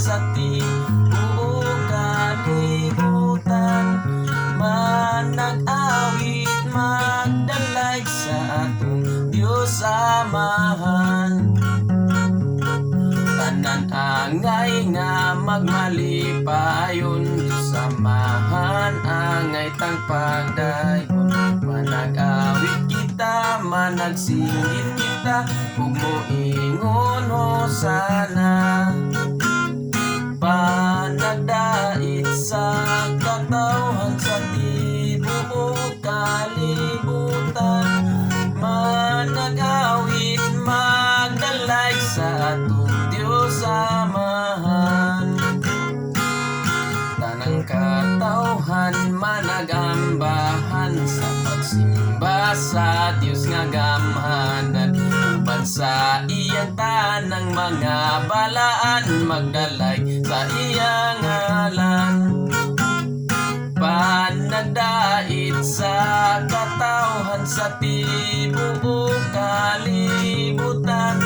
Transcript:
sa tibuok kalibutan. Manag-awit magdalay sa atong Diyos Amahan. Tanan angay nga magmalipayon, Diyos Amahan angay tang pagdayon. Manag-awit kita, managsingit kita, ug moingon hosana. Panagdait sa katawhan sa tibuok kalibutan. Manag-awit magdalay sa atong Diyos Amahan. Tanang katawhan managambahan sa pagsimba sa Diyos nga gamhanan. Uban sa iyang tanang mga balaan, magdalay sa iyang ngalan. Panagdait sa katawhan sa tibuok kalibutan.